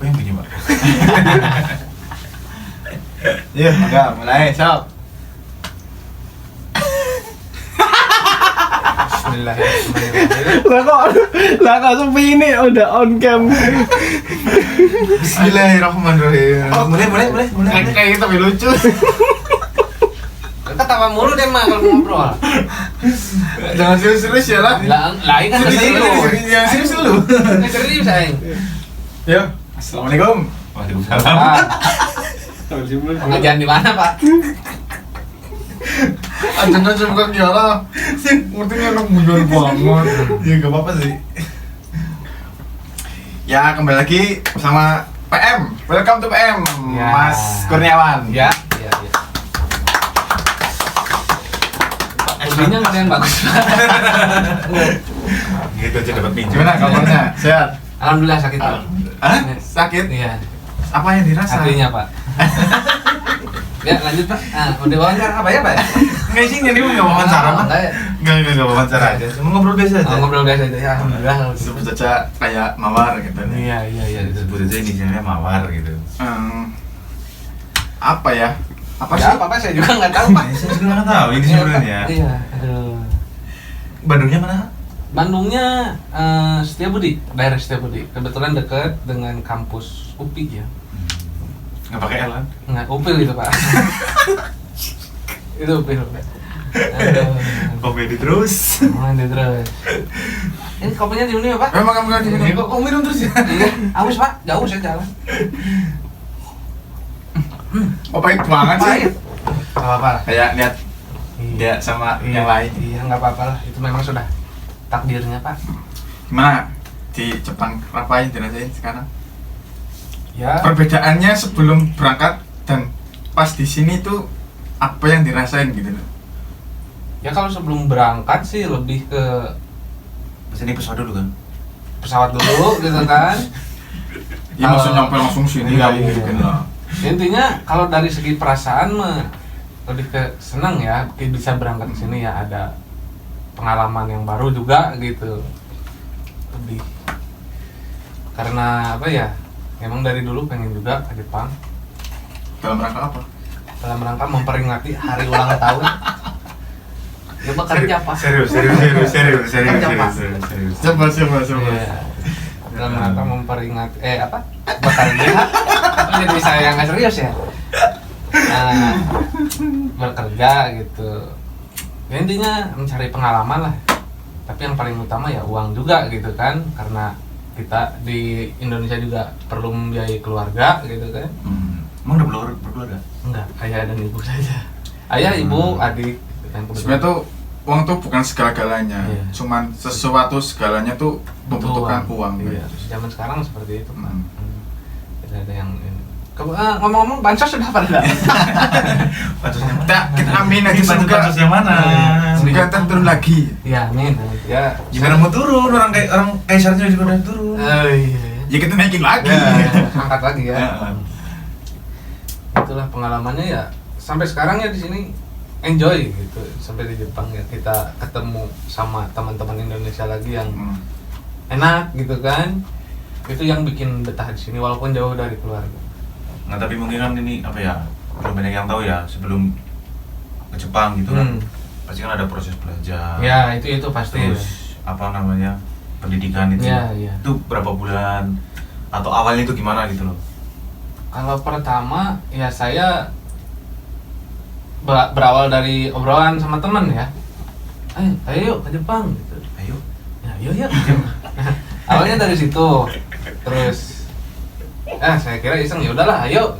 Apa yang bunyi, Pak? Iya, enggak, mulai, sok. Bismillahirrahmanirrahim. Lah kok sepi ini udah on cam. Bismillahirrahmanirrahim. Mulai. Kayak gitu tapi lucu. Kita tawa mulu deh mah kalau ngobrol. Jangan serius-serius ya lah. Lah ini kan serius. Yang serius dulu. Ini serius aing. Yuk, assalamualaikum. Waalaikumsalam. Pengajian di mana, Pak? Aja bukan kiara. Ngertinya anak muda banget. Ya enggak apa-apa sih. Ya, kembali lagi bersama PM. Welcome to PM, Ya. Mas Kurniawan. Ya. Ujinya nggak ada yang bagus, Pak. Gitu aja dapat pinjam. Gimana kabarnya? Sehat? Alhamdulillah sakit, Pak. Hah? Sakit? Iya. Apa yang dirasa? Hatinya, Pak. Ya, lanjut, Pak. Udah wawancara apa ya, Pak? Nggak sih, ini nggak wawancara, Pak. Enggak ya. Nggak wawancara aja. Cuma ngobrol biasa aja. Ngobrol biasa aja. Ya, alhamdulillah. Sebut saja kayak mawar gitu. Iya. Sebut aja inisialnya Mawar gitu. Apa ya? Apa sih? Ya, apa saya juga nggak tahu, Pak. Saya juga nggak tahu ini sebenarnya. Iya, aduh. Bandungnya mana? Bandungnya Setiabudi, daerah Setiabudi. Kebetulan dekat dengan kampus UPI ya. Nggak pakai L kan? Nggak, UPIL itu, Pak. Itu UPIL, Pak. Aduh. Komedi terus. Mandi terus. Ini kopinya di mana ya, Pak? Memang kamu nggak diminum? Ini kok minum terus ya? Iya, aus, Pak. Jauh saya jalan. Oh, pahit banget sih. Pahit. Nggak apa-apa lah. Kayak lihat dia sama yang lain. Iya, nggak apa-apa lah. Itu memang sudah takdirnya, Pak. Gimana di Jepang? Apa yang dirasain sekarang? Ya, Perbedaannya sebelum berangkat dan pas di sini tuh apa yang dirasain gitu loh? ya kalau sebelum berangkat sih lebih ke Sini pesawat dulu kan? pesawat dulu gitu kan. Ya maksudnya nyampe langsung sini Iya, kali iya. gitu loh. Intinya kalau dari segi perasaan mah lebih ke senang ya bisa berangkat ke sini ya, ada pengalaman yang baru juga gitu. Lebih karena apa ya? Emang dari dulu pengen juga ke Jepang Dalam rangka apa? dalam rangka memperingati hari ulang tahun. Ya bekerja, Pak. Serius. Kerja, Pak. Coba. Iya. Dalam rangka memperingati apa? Bekerja. Jadi saya nggak serius ya. Nah, bekerja gitu. Ya, intinya mencari pengalaman lah. Tapi yang paling utama ya uang juga gitu kan, karena kita di Indonesia juga perlu membiayai keluarga gitu kan. Emang udah berkeluarga? Enggak, ayah dan ibu saja. Ayah, ibu, adik gitu kan. Sebenarnya tuh uang tuh bukan segala-galanya. Iya. Cuman sesuatu segalanya tuh membutuhkan uang. Iya. gitu. Zaman sekarang seperti itu, Pak. Hmm. Tidak ada yang ini. Ngomong-ngomong bansos sudah pada dapat. Kita amin aja semoga Bansos yang mana? semoga ntar turun lagi. Ya, amin. Ya. Gimana mau turun? Orang kaisarnya juga udah turun. Iya. Ya kita naikin lagi. Ya, angkat lagi ya. Ya. Itulah pengalamannya ya. Sampai sekarang ya di sini enjoy gitu. Sampai di Jepang ya kita ketemu sama teman-teman Indonesia lagi yang enak gitu kan. Itu yang bikin betah di sini walaupun jauh dari keluarga. Nah tapi mungkin kan ini apa ya? Belum banyak yang tahu ya sebelum ke Jepang gitu kan. Pasti kan ada proses belajar. Ya, itu pasti. Terus apa namanya? Pendidikan itu. Ya, ya. Itu berapa bulan? Atau awalnya itu gimana gitu loh? Kalau pertama ya saya berawal dari obrolan sama teman ya. Ayo ke Jepang gitu. Ayo. Ya, yuk. Awalnya dari situ. Terus saya kira iseng, ya udahlah, ayo.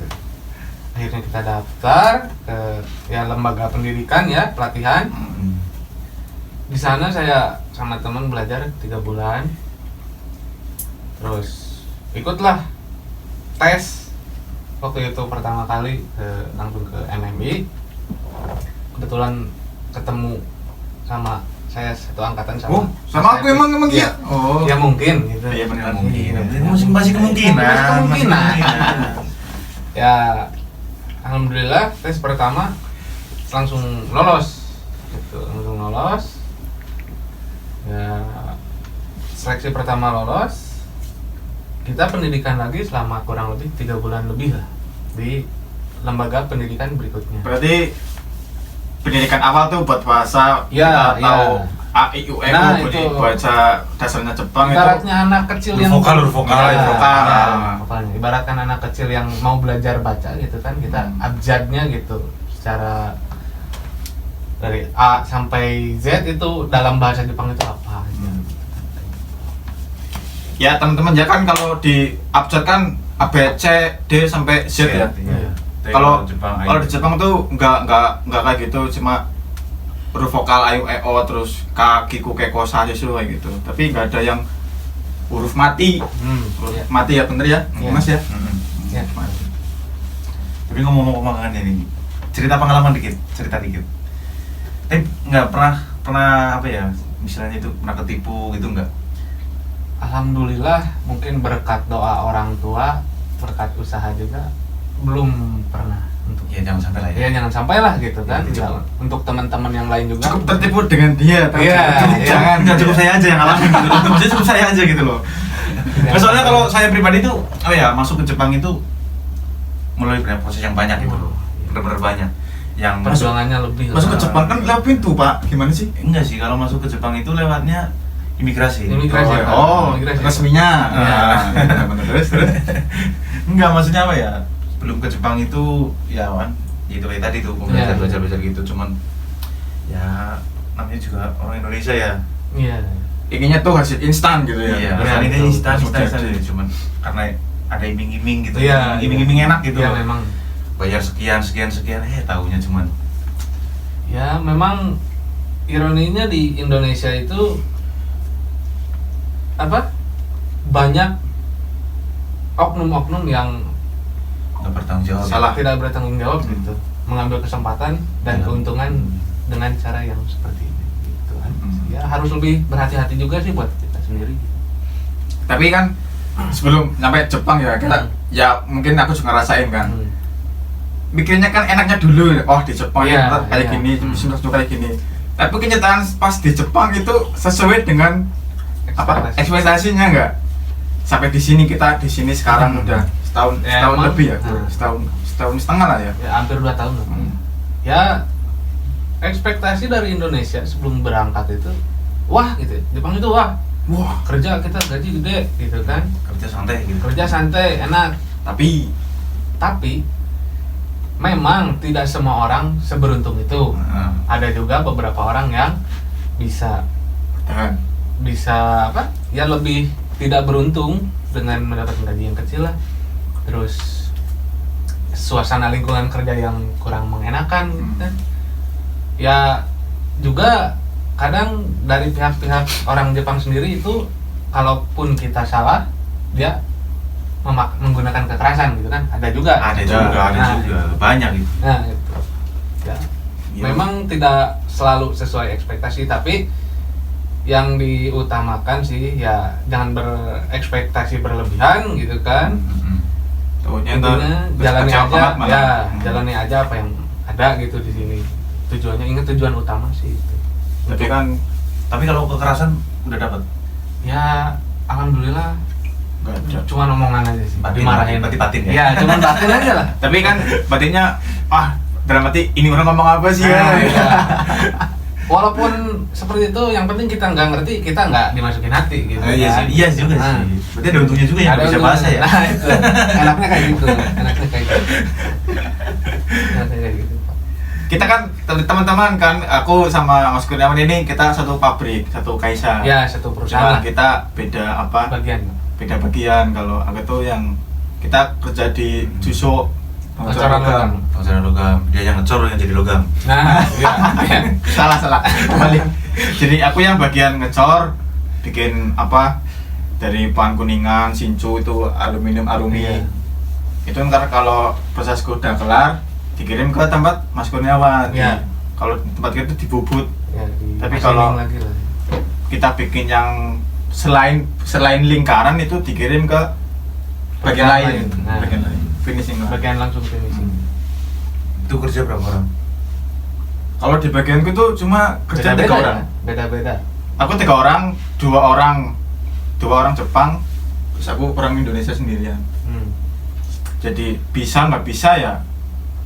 Akhirnya kita daftar ke ya lembaga pendidikan ya, pelatihan. Di sana saya sama teman belajar 3 bulan. Terus ikutlah tes. Waktu itu pertama kali langsung ke MMI. Kebetulan ketemu sama saya satu angkatan sama. Oh, sama aku emang Iya. iya. Oh. Ya mungkin gitu. Iya benar mungkin. Iya. Masih kemungkinan. Masih kemungkinan. Kemungkinan. Ya, alhamdulillah tes pertama langsung lolos. Gitu, langsung lolos. Ya, seleksi pertama lolos. kita pendidikan lagi selama kurang lebih 3 bulan lebih lah di lembaga pendidikan berikutnya. Berarti pendidikan awal tuh buat bahasa Ya, kita tahu A I U E Nah, U, itu. bahasa dasarnya Jepang itu. Ibaratnya anak kecil yang Huruf vokal, Ya, vokal. ya, vokalnya. Ibaratkan anak kecil yang mau belajar baca gitu kan, kita abjadnya gitu secara dari A sampai Z itu dalam bahasa Jepang itu apa aja. Ya teman-teman ya kan kalau di abjad kan A B C D sampai Z ya. Iya. Tapi Kalau Jepang kalau di Jepang tuh nggak kayak gitu, cuma huruf vokal A I U E O terus K Kiku Keko Sajisu kayak gitu. Tapi nggak ada yang huruf mati. Huruf Iya. mati ya bener ya, Iya. Mas ya. Ya. Mati. Tapi ngomong-ngomong ini, cerita pengalaman dikit, cerita dikit. Tapi nggak pernah apa ya, misalnya itu pernah ketipu gitu nggak? Alhamdulillah mungkin berkat doa orang tua, berkat usaha juga belum pernah untuk Ya jangan sampai lah ya. ya jangan sampai lah gitu kan. Ya, cukup. Untuk teman-teman yang lain juga Cukup tertipu dengan dia. tapi Iya, cukup iya. jangan Nggak cukup saya aja yang ngalamin gitu. Maksudnya cukup saya aja gitu loh. Nah, soalnya kalau saya pribadi tuh, oh ya masuk ke Jepang itu melalui proses yang banyak gitu loh, benar-benar banyak. Yang masuk perjuangannya lebih Masuk ke lah. Jepang kan lewat pintu, Pak. Gimana sih? enggak sih, kalau masuk ke Jepang itu lewatnya imigrasi. Imigrasi. Imigrasi. Resminya. Iya. Nah, bener, terus. Enggak, maksudnya apa ya? Belum ke Jepang itu ya kan, itu kayak tadi tuh Iya. belajar gitu, cuman ya namanya juga orang Indonesia ya. Iya. Inginnya tuh hasil instan gitu ya. Iya, benar, ini betul. instan Langsung jadi. cuman karena ada iming-iming gitu. Iya, Iming-iming enak gitu. Iya loh. memang. Bayar sekian, tahunya cuman Ya memang ironinya di Indonesia itu apa? Banyak oknum-oknum yang nggak bertanggung jawab. Salah. tidak bertanggung jawab gitu, mengambil kesempatan dan Ya. keuntungan dengan cara yang seperti ini gitu kan. Ya Hmm. harus lebih berhati-hati juga sih buat kita sendiri. Tapi kan sebelum sampai Jepang ya, kita ya mungkin aku juga ngerasain kan. Mikirnya kan enaknya dulu, oh di Jepang Iya, ya kayak iya. gini, bisnis juga kayak gini. Tapi kenyataan pas di Jepang itu sesuai dengan apa ekspektasinya enggak? Sampai di sini kita di sini sekarang udah setahun Ya, setahun emang. lebih ya, Nah. setahun setengah lah ya. Ya hampir 2 tahun. Hmm. Ya ekspektasi dari Indonesia sebelum berangkat itu wah gitu, Jepang itu wah kerja kita gaji gede gitu kan, Kerja santai gitu. kerja santai enak. Tapi Tapi memang tidak semua orang seberuntung itu. Nah, Ada juga beberapa orang yang bisa bertahan. apa ya lebih tidak beruntung dengan mendapatkan gaji yang kecil lah, terus suasana lingkungan kerja yang kurang mengenakan gitu kan. Ya juga kadang dari pihak-pihak orang Jepang sendiri itu kalaupun kita salah dia menggunakan kekerasan gitu kan, ada juga. ada Nah, juga, banyak gitu. Nah itu ya, Iya. memang tidak selalu sesuai ekspektasi, tapi yang diutamakan sih ya jangan berekspektasi berlebihan gitu kan. Tuhnya Intinya jalani aja ya, Hmm. jalani aja apa yang ada gitu di sini. Tujuannya, ingat tujuan utama sih itu. Tapi kan Tapi kalau kekerasan udah dapat. Ya alhamdulillah enggak ada. cuma omongan aja sih, Batin, dimarahin. batin ya? Iya, cuma batin aja lah. Tapi kan batinnya dalam arti ini orang ngomong apa sih ya? Nah, iya. Walaupun seperti itu, yang penting kita nggak ngerti, kita nggak dimasukin hati gitu. Iya kan. sih, iya juga Nah, sih. Berarti ada untungnya juga yang ada bisa untungnya. bahasa ya. Nah itu, enaknya kayak gitu, enaknya kayak gitu. Enaknya kayak gitu. Kita kan teman-teman kan, aku sama Mas Kurniawan ini kita satu pabrik, satu kaisa. Ya satu Cuma perusahaan lah, kita beda apa? bagian. Beda bagian. Kalau aku tuh yang kita kerja di Juso Pengecoran logam. Pengecoran logam, dia yang ngecor yang jadi logam. Nah, iya. salah balik. Jadi aku yang bagian ngecor, bikin apa dari bahan kuningan, sincu itu aluminium arumi. Iya. Itu ntar kalau prosesku udah kelar dikirim ke tempat Mas Kurniawan. Iya. Kalau tempat kita itu dibubut. Ya, Tapi machining kalau- lagi lah. Kita bikin yang selain lingkaran itu dikirim ke bagian lain. Nah. Bagian lain. Finishing lah. Bagian langsung finishing. Itu kerja berapa orang? Kalau di bagianku itu cuma kerja 3 orang. ya? Beda-beda. Aku 3 orang, 2 orang Jepang, terus aku orang Indonesia sendirian. Hmm. Jadi bisa nggak bisa ya,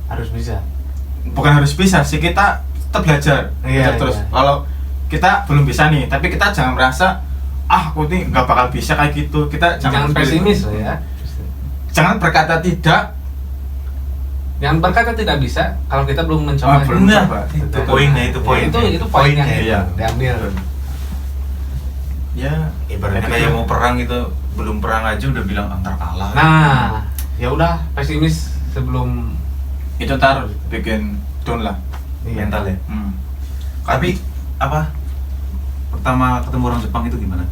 Harus bisa. bukan harus bisa sih, kita tetap belajar. Iya, Belajar terus. iya. Kalau kita belum bisa nih, tapi kita jangan merasa aku nih nggak bakal bisa kayak gitu. Kita Jangan pesimis loh ya. Jangan berkata tidak. Jangan berkata tidak bisa kalau kita belum mencoba. Belum Benar, coba. itu Betul. poinnya, itu Ya, poinnya. itu poinnya Iya. diambil. Ya, Ibaratnya kayak mau perang gitu, belum perang aja udah bilang antar kalah. Nah, ya udah pesimis sebelum itu ntar bikin down lah. mental ya. Hmm. Tapi apa? Pertama ketemu orang Jepang itu gimana?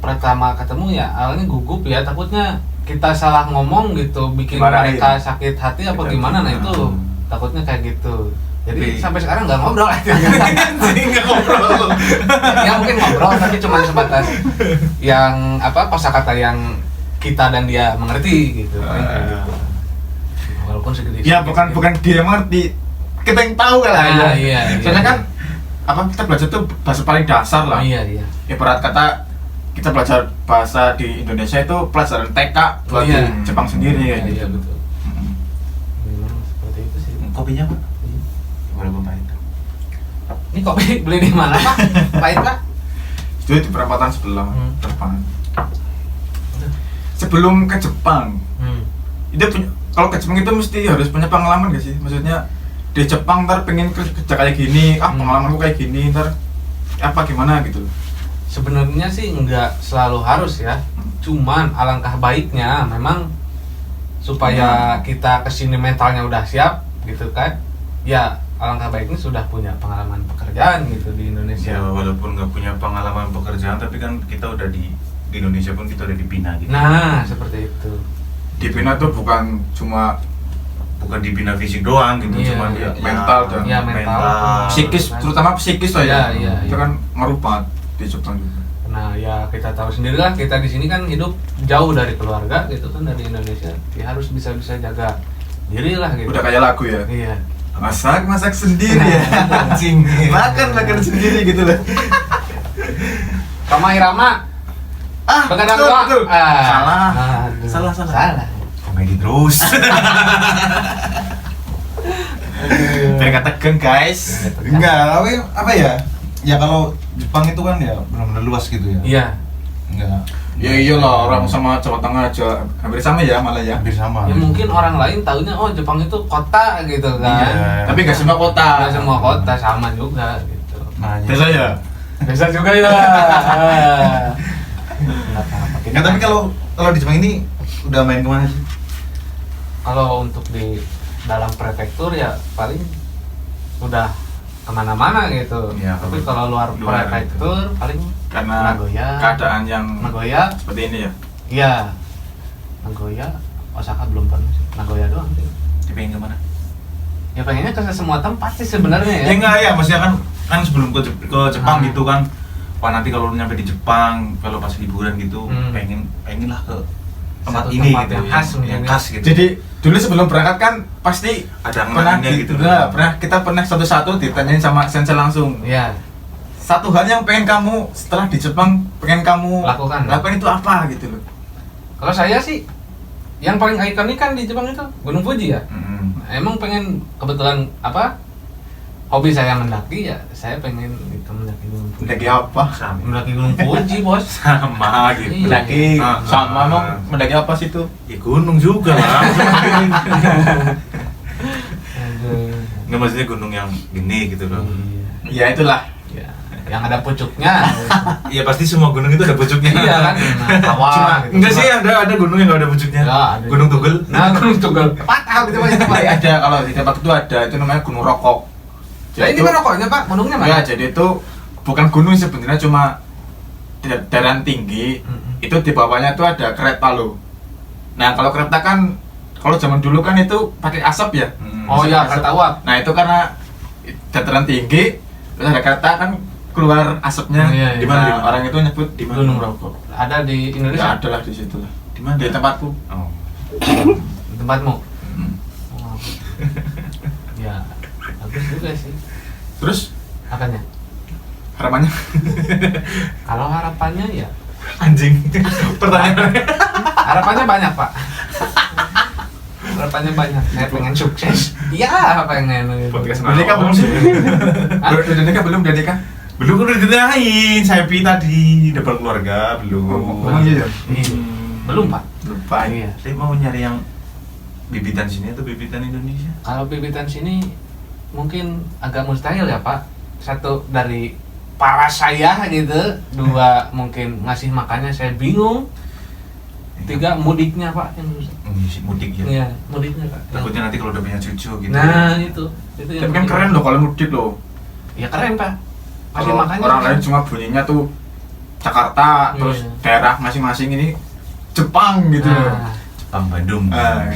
pertama ketemu ya awalnya gugup ya, takutnya kita salah ngomong gitu bikin Dimarahin. mereka sakit hati apa Gitu. gimana, nah itu Hmm. takutnya kayak gitu. Jadi Tapi- sampai sekarang nggak ngobrol aja. Anjing, nggak ngobrol. Ya mungkin ngobrol tapi cuma sebatas yang apa kosakata yang kita dan dia mengerti gitu. Paling kayak gitu. Walaupun segede. Ya bukan dia mengerti, kita yang tahu kan lah. Ah, ya. iya, iya. Soalnya kan apa kita belajar tuh bahasa paling dasar lah. Iya iya. Ibarat kata kita belajar bahasa di Indonesia itu pelajaran TK buat Iya. di Jepang sendiri Iya, kayak iya, gitu. betul. Mm. Memang seperti itu sih. Kopinya Pak? Gimana pahit? Ini kopi beli di mana Pak? Pahit Pak? Itu di perempatan sebelah Hmm. depan. Sebelum ke Jepang, itu kalau ke Jepang itu mesti harus punya pengalaman gak sih? Maksudnya di Jepang ntar pengen kerja kayak gini, pengalamanku kayak gini, ntar apa gimana gitu. Sebenarnya sih nggak selalu harus ya. Cuman alangkah baiknya memang supaya kita kesini mentalnya udah siap gitu kan. Ya alangkah baiknya sudah punya pengalaman pekerjaan gitu di Indonesia. Ya walaupun nggak punya pengalaman pekerjaan, tapi kan kita udah di Indonesia pun kita udah dibina gitu. Nah seperti itu. Dibina tuh bukan cuma Bukan dibina fisik doang gitu, Iya, cuman iya. ya Mental dan Ya, mental. psikis, terutama psikis lah ya. Iya, iya, Itu iya. kan ngaruh banget di Jepang juga. Nah ya kita tahu sendiri lah, kita di sini kan hidup jauh dari keluarga gitu kan, dari Indonesia. Ya harus bisa jaga diri lah gitu. Udah kayak lagu ya. Iya. Masak sendiri ya. Anjing. Makan sendiri gitu loh. Rama Irama. Begadang betul, tua. betul. Salah. Aduh. Salah. Salah. Komedi terus. Biar kata tegang guys. Enggak, apa ya? Ya kalau Jepang itu kan ya benar-benar luas gitu ya. Iya. Enggak. Ya iyalah, orang sama Jawa Tengah aja hampir sama ya malah ya. Hampir sama. Ya mungkin orang lain taunya oh Jepang itu kota gitu kan. Iya. Tapi gak semua kota. Nggak semua kota sama juga gitu. Nah, Biasa ya. Bisa juga ya. Nggak apa-apa. Kita Nah, tapi kan- kalau di Jepang ini udah main kemana sih? kalau untuk di dalam prefektur ya paling udah kemana-mana gitu. Ya, Tapi kalau luar luar prefektur paling Karena Nagoya. keadaan yang Nagoya, seperti ini ya. iya. Nagoya, Osaka belum pernah sih. Nagoya doang sih. Dia pengen kemana? Ya pengennya ke semua tempat sih sebenarnya ya. Ya enggak ya, maksudnya kan sebelum ke Jepang Ah. gitu kan. Wah nanti kalau lu nyampe di Jepang, kalau pas liburan gitu, Hmm. pengen lah ke tempat Satu ini tempat gitu yang khas mungkin yang ya. khas gitu. Jadi dulu sebelum berangkat kan pasti ada pernah kenangannya gitu. kita pernah satu-satu ditanyain sama sensei langsung. Iya. Satu hal yang pengen kamu setelah di Jepang pengen kamu Lakukan. itu apa gitu loh. Kalau saya sih yang paling ikonik kan di Jepang itu Gunung Fuji ya. Mm-mm. Emang pengen kebetulan apa? Hobi saya mendaki ya, saya pengen itu mendaki Gunung Fuji. Mendaki apa? Sama. Mendaki Gunung Fuji, Bos. Sama gitu. Iya. Mendaki Ah, sama ah. emang mendaki apa sih itu? Ya gunung juga lah. Aduh. Nggak maksudnya gunung yang gini gitu loh. Iya. Ya itulah. Ya. Yang ada pucuknya. Iya pasti semua gunung itu ada pucuknya. Iya kan? Nah, kawah Cuma gitu. enggak sih ada gunung yang nggak ada pucuknya. Ya, ada. Gunung Tugel. Nah, Gunung Tugel. Patah gitu banyak tempat. Ada kalau di tempat itu ada itu namanya Gunung Rokok. Lah ini kan rokoknya, Pak. Gunungnya mana? Ya, jadi itu bukan gunung sebenarnya, cuma dataran tinggi. Mm-mm. Itu di bawahnya tuh ada kereta loh. Nah, kalau kereta kan kalau zaman dulu kan itu pakai asap ya. Oh iya, Asap. kereta uap. Nah, itu karena dataran tinggi terus ada kereta kan keluar asapnya. Iya, iya. Di mana orang itu nyebut di mana? Gunung Rokok. Ada di Ya Indonesia. ada lah di situ lah. Di mana? Di tempatku. Oh. Di tempatmu. Hmm. Oh. Ya, bagus juga sih. Terus Apanya? harapannya Kalau harapannya ya Anjing. Pertanyaannya. Harapannya banyak, Pak. Harapannya banyak. Saya pengen sukses. Iya, pengen. Podcast Udah nikah belum sih? Hah? Udah nikah belum? Udah nikah? Belum, kan udah ditanyain. Saya tadi udah berkeluarga belum. Oh, iya. Belum, Pak. Lupa. Iya. Saya mau nyari yang bibitan sini atau bibitan Indonesia? Kalau bibitan sini mungkin agak mustahil ya, Pak. Satu dari para saya gitu, dua mungkin ngasih makannya saya bingung. Tiga mudiknya, Pak, yang susah. Mudik ya. Iya, mudiknya, Pak. Takutnya nanti kalau udah punya cucu gitu. Nah, itu yang Tapi kan bikin- keren loh kalau mudik loh. Ya keren, Pak. Ngasih Kalau makannya. orang lain cuma bunyinya tuh Jakarta, terus Iya. daerah masing-masing ini Jepang gitu loh. Nah, Jepang Bandung.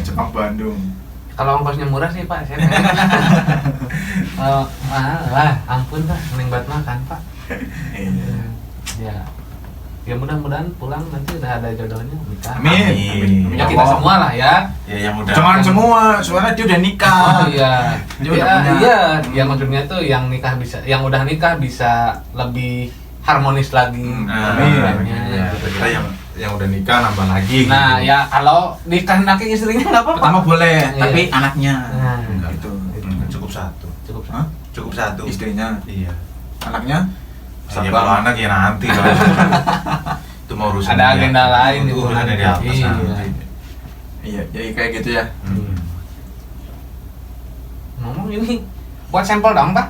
Jepang Bandung. kalau ongkosnya murah sih, Pak, saya pengen. Lah, ampun, Pak, mending buat makan, Pak. Ya, ya mudah-mudahan pulang nanti udah ada jodohnya nikah. Amin. Ya kita semua lah ya. Ya yang udah. Jangan semua, soalnya dia udah nikah. Oh iya. Dia udah punya. Iya, ya maksudnya tuh yang nikah bisa, yang udah nikah bisa lebih harmonis lagi. Amin. Ya, kita yang udah nikah nambah lagi. Nah, gitu. ya kalau dikehendaki istrinya nggak apa-apa. Pertama boleh, Iya. tapi anaknya. Nah, Enggak. Gitu. Cukup satu. cukup. Hah? Cukup satu. Istrinya, Iya. anaknya. Ya, kalau anak ya nanti lah. Itu mau urusan Ada dia. agenda lain Itu gitu urusan nanti. dari atas Iya. nanti. Iya, jadi kayak gitu ya. Hmm. Ngomong ini buat sampel dong, Pak.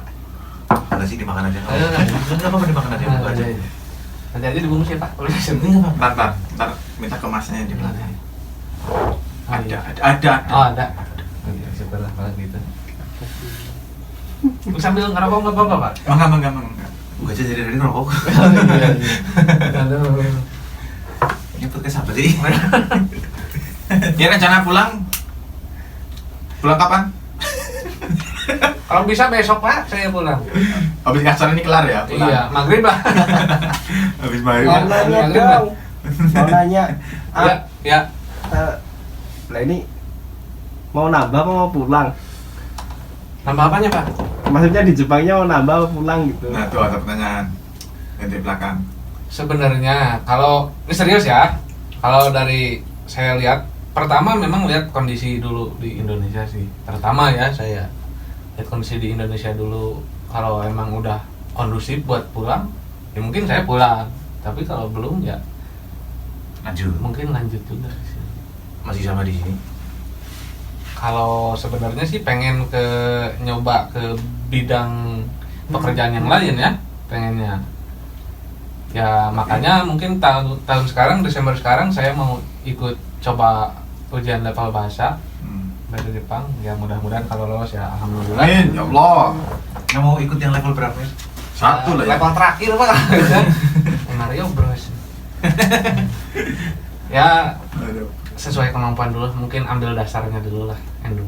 Ada sih dimakan aja. Ayo, Enggak apa-apa dimakan aja. buka aja. Nanti aja dibungkus ya, Pak. Boleh Ntar minta kemasnya di belakang. Oh, iya. Ada. Oh, ada. Oh, iya, syukurlah kalau gitu. Sambil ngerokok nggak apa-apa, Pak? Enggak. Buka aja jadi dari rokok. Aduh. Ini podcast apa sih? Ya rencana pulang. Pulang kapan? Kalau bisa besok, Pak, saya pulang. Habis acara ini kelar ya, pulang. Iya, maghrib lah. Habis main. Iya. Mau nanya Maghrib, dong. Mau nanya. Ya, ya. Lah ini mau nambah apa mau pulang? Nambah apanya, Pak? Maksudnya di Jepangnya mau nambah apa pulang gitu? Nah, tuh ada pertanyaan. Yang di belakang. Sebenarnya kalau ini serius ya, kalau dari saya lihat, pertama memang lihat kondisi dulu di Indonesia sih. Pertama ya saya lihat kondisi di Indonesia dulu. Kalau emang udah kondusif buat pulang, ya mungkin saya pulang. Tapi kalau belum ya Lanjut. mungkin lanjut juga di sini. Masih sama di sini. Kalau sebenarnya sih pengen nyoba ke bidang pekerjaan yang lain ya, pengennya. Ya makanya mungkin tahun sekarang, Desember sekarang saya mau ikut coba ujian level bahasa bahasa Jepang. Ya mudah-mudahan kalau lolos ya alhamdulillah. Amin, ya Allah. Nggak mau ikut yang level berapa ya? Satu lah ya. Level terakhir, Pak. Mario Bros. Ya Aduh. sesuai kemampuan dulu, mungkin ambil dasarnya dulu lah, N2.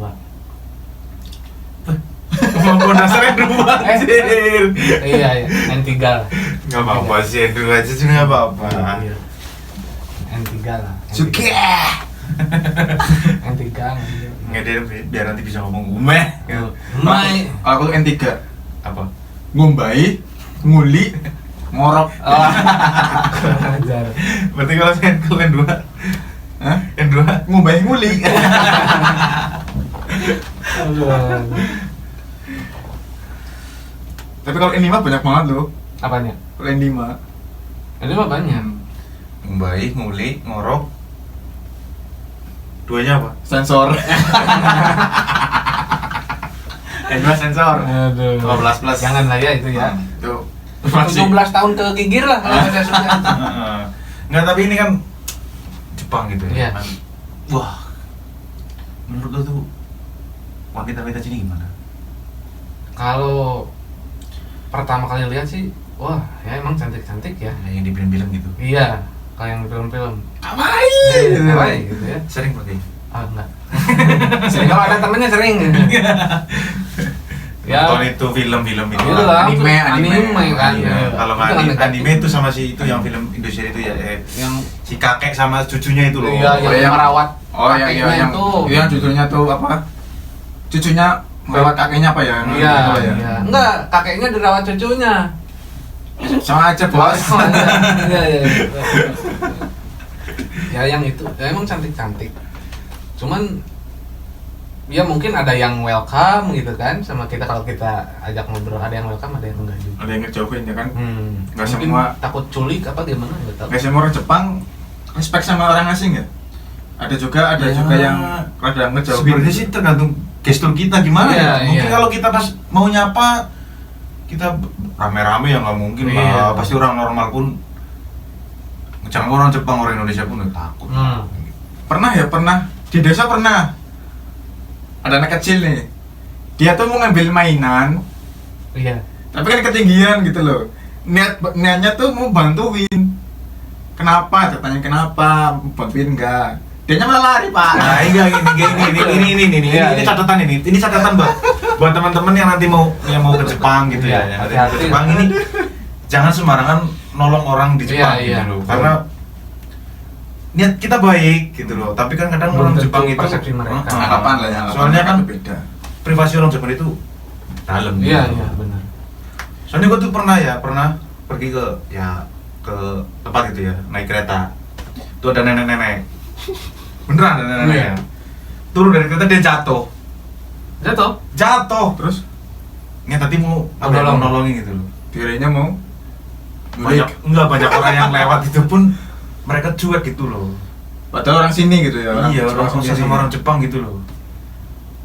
Kemampuan dasarnya dua anjir. Iya, N3 lah. Nggak apa-apa sih, dulu aja juga nggak apa-apa. Iya. N3 lah. Suki. N3. Nggak deh, biar nanti bisa ngomong umeh. Mai. Kalau aku N3 Apa? ngumbai, nguli, ngorok. Oh. Kurang ajar. Berarti kalau saya N2 Hah? N2 Ngumbai, nguli. Aduh. Tapi kalau N5 banyak banget loh. Apanya? Kalau N5. Ini mah banyak. Baik, nguli, ngorok. Duanya apa? Sensor. N2 sensor. Aduh. 12 plus. Jangan lah ya itu ya. Tuh. 17 tahun ke gigir lah kalau saya suka. Nggak, tapi ini kan Jepang gitu Iya. ya. Wah, menurut lo tuh wanita-wanita sini gimana? Kalau pertama kali lihat sih, wah ya emang cantik-cantik ya. Yang di film-film gitu. Iya, kayak yang di film-film. Kawaii. Kawaii gitu ya. Sering pakai. Ah enggak. Sering kalau ada temennya sering. Ya. Nonton itu film-film itu. Itu lah, Anime kan. Iya, kalau nggak Itu kan anime itu sama si itu yang film Indonesia itu ya, yang si kakek sama cucunya itu loh. iya Oh, yang yang- merawat Oh iya kakeknya yang itu. yang cucunya tuh apa? Cucunya merawat kakeknya apa ya? Iya, Gitu lah ya. iya. Enggak, kakeknya dirawat cucunya. Sama aja bos. Iya. Ya yang itu ya emang cantik-cantik. Cuman ya mungkin ada yang welcome gitu kan sama kita kalau kita ajak ngobrol, ada yang welcome, ada yang enggak juga. Ada yang ngejauhin ya kan. Nggak Mungkin semua- takut culik apa gimana enggak tahu. Kayak semua orang Jepang respect sama orang asing ya. Ada juga yang rada ngejauhin. Sebenarnya sih tergantung gestur kita gimana Iya, ya. Mungkin iya. kalau kita pas mau nyapa kita rame-rame ya nggak mungkin Iya. lah. Pasti orang normal pun, jangan orang Jepang, orang Indonesia pun udah takut. Pernah di desa pernah ada anak kecil nih, dia tuh mau ngambil mainan Iya. tapi kan ketinggian gitu loh. Niatnya tuh mau bantuin. Kenapa? Tanya kenapa? Mau bantuin enggak? Dia malah lari pak. Nah, ini Iya. catatan ini catatan buat teman-teman yang nanti mau ke Jepang gitu ya. Iya, Yang nanti hati-hati. ke Jepang ini jangan sembarangan nolong orang di Jepang Iya, gitu loh. iya. Karena niat kita baik gitu loh, tapi kan kadang Belum orang tentu Jepang itu persepsi mereka. Anggapan lah ya. Soalnya kan beda. privasi orang Jepang itu dalam. Iya, gitu. iya benar. Soalnya gue tuh pernah pergi ke tempat gitu ya, naik kereta. Tuh ada nenek-nenek. Beneran ada nenek-nenek. Iya. Turun dari kereta dia jatuh. Jatuh. Terus tadi mau nolongin gitu loh. Dirinya mau Banyak orang yang lewat itu pun mereka cuek gitu loh. padahal orang sini gitu ya. Iya, orang sendiri. sama orang Jepang gitu loh.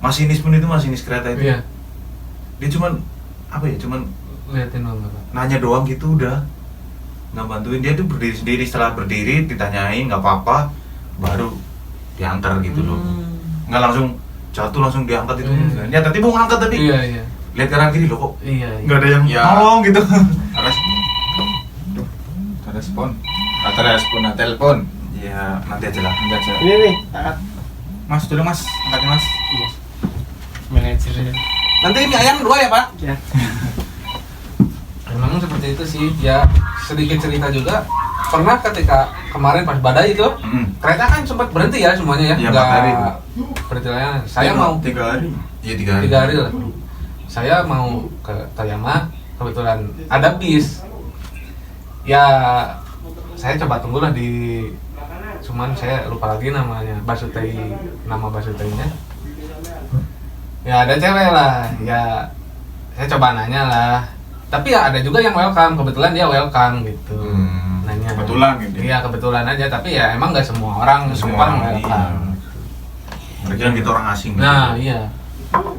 Masinis pun itu masinis kereta itu. Iya. Dia cuman cuman Liatin doang Pak. nanya doang gitu udah. Nggak bantuin, dia tuh berdiri sendiri, setelah berdiri ditanyain nggak apa-apa baru diantar gitu loh. Nggak langsung jatuh langsung diangkat itu. Ya tadi mau ngangkat tadi. Iya. Lihat kanan kiri loh kok Iya. nggak ada yang Ya. nolong gitu. Ada respon, ada telepon. Ya nanti aja lah. Nanti aja. Ini nih, taat Mas dulu mas, angkatin mas. manajernya. Nanti mie ayam 2 ya Pak? Ya. Memang seperti itu sih. Ya sedikit cerita juga. Pernah ketika kemarin pas badai itu kereta kan sempat berhenti ya semuanya ya. Iya, Nggak 4 hari. perjalanan. Saya mau 3 hari. Iya 3 hari. 3 hari lah. Saya mau ke Toyama, kebetulan ada bis. Ya saya coba tunggulah di, cuman saya lupa lagi namanya, nama Basutei-nya. Ya ada cewek lah, ya saya coba nanya lah. Tapi ya ada juga yang welcome, kebetulan dia welcome gitu. Nanya. Kebetulan gitu. Iya kebetulan aja, tapi ya emang nggak semua orang Semua Jepang orang, welcome. Mereka kan kita orang asing. Nah iya,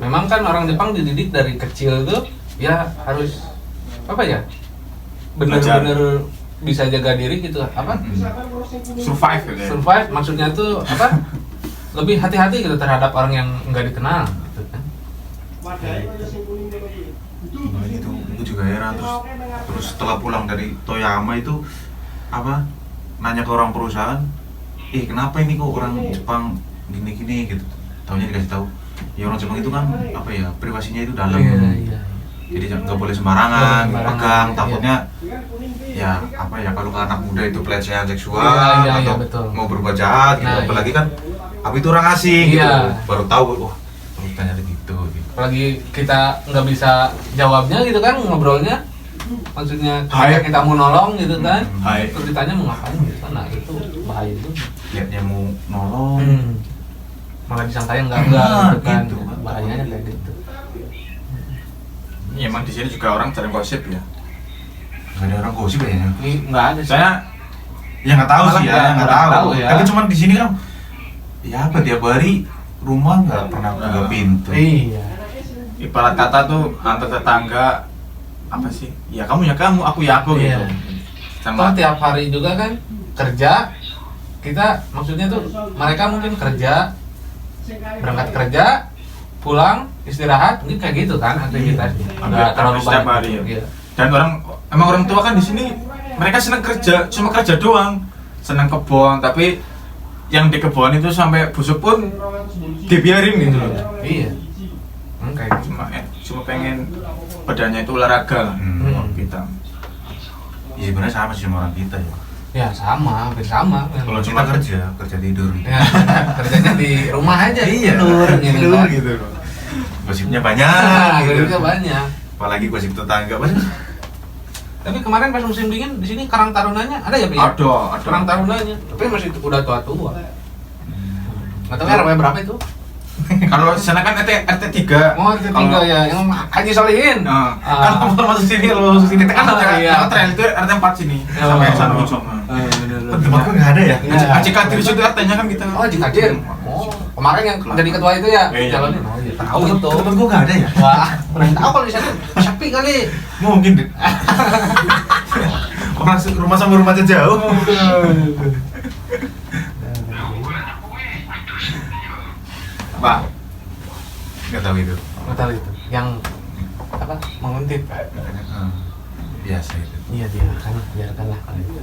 memang kan orang Jepang dididik dari kecil tuh ya harus apa ya, bener-bener bisa jaga diri gitu, apa Survive gitu ya. survive, maksudnya tuh apa, lebih hati-hati gitu terhadap orang yang nggak dikenal gitu kan. Nah, itu juga heran terus setelah pulang dari Toyama itu nanya ke orang perusahaan, kenapa ini kok orang Jepang gini-gini gitu. Taunya dikasih tahu, ya orang Jepang itu kan privasinya itu dalam. Iya. Jadi nggak boleh sembarangan, Nggak boleh sembarangan, pegang, iya. takutnya kalau anak muda itu pelecehan seksual Iya, atau betul. mau berbuat jahat gitu. Nah, Apalagi kan itu orang asing Iya. gitu. Baru tahu, baru tanya gitu. Apalagi kita nggak bisa jawabnya gitu kan, ngobrolnya, maksudnya Hai. kita mau nolong gitu kan, Hai. terus ditanya mau ngapain gitu, nah itu bahaya itu. Lihatnya mau nolong. Malah disangkanya enggak Nah, gitu kan, gitu. bahayanya kayak gitu. Ya, emang di sini juga orang cari gosip ya. Nggak ada orang gosip kayaknya. Ini nggak ada sih. Saya Ya nggak tahu Malah sih ya, nggak nggak tahu tahu. ya. Tapi cuman di sini kan, tiap hari rumah nggak pernah buka pintu. Iya. ibarat kata tuh antar tetangga apa sih? Ya kamu ya kamu, aku ya aku Iya. gitu. Toh Sama tiap hari juga kan kerja, kita maksudnya tuh mereka mungkin kerja, berangkat kerja, pulang, istirahat, mungkin kayak gitu kan aktivitasnya. Nggak terlalu setiap banyak. hari ya. Iya. Dan emang orang tua kan di sini mereka senang kerja, cuma kerja doang, senang kebun, tapi yang di kebun itu sampai busuk pun dibiarin gitu loh. Iya. Kayak gitu. Cuma pengen badannya itu olahraga lah. Kita. Iya sebenarnya sama sih sama orang kita ya. Ya sama, hampir sama. Kalau kita kerja tidur. Ya, kerjanya di rumah aja, Iya, tidur gitu tidur kan. gitu. Gosipnya banyak. Nah, gitu. gosipnya banyak. Apalagi gosip tetangga, Mas. Tapi kemarin pas musim dingin di sini Karang Tarunanya ada ya, Pi? Ada. Karang Tarunanya. Tapi masih udah tua-tua. Nggak tahu RW berapa itu? Kalau di sana kan RT 3. Oh, RT 3 ya, yang Haji Solihin. Nah, Ah. kan kalau masuk sini, kalau masuk sini kan Ah, iya. trail itu RT 4 sini. Oh. Sampai sana ujung. Tempatku nggak ada ya. Iya. Haji Kadir itu RT-nya kan kita. Oh, Haji Kadir. Oh, kemarin yang jadi ketua itu ya, Iya. jalanin. Oh, iya, tahu itu. Tempatku nggak ada ya. Wah, kurang tahu kalau di sana sepi kali. Mungkin deh. Orang rumah sama rumahnya jauh. Pak. Enggak tahu itu. Nggak tahu itu. Yang apa? Menguntit. Biasa itu. Iya, biarkanlah kalau itu.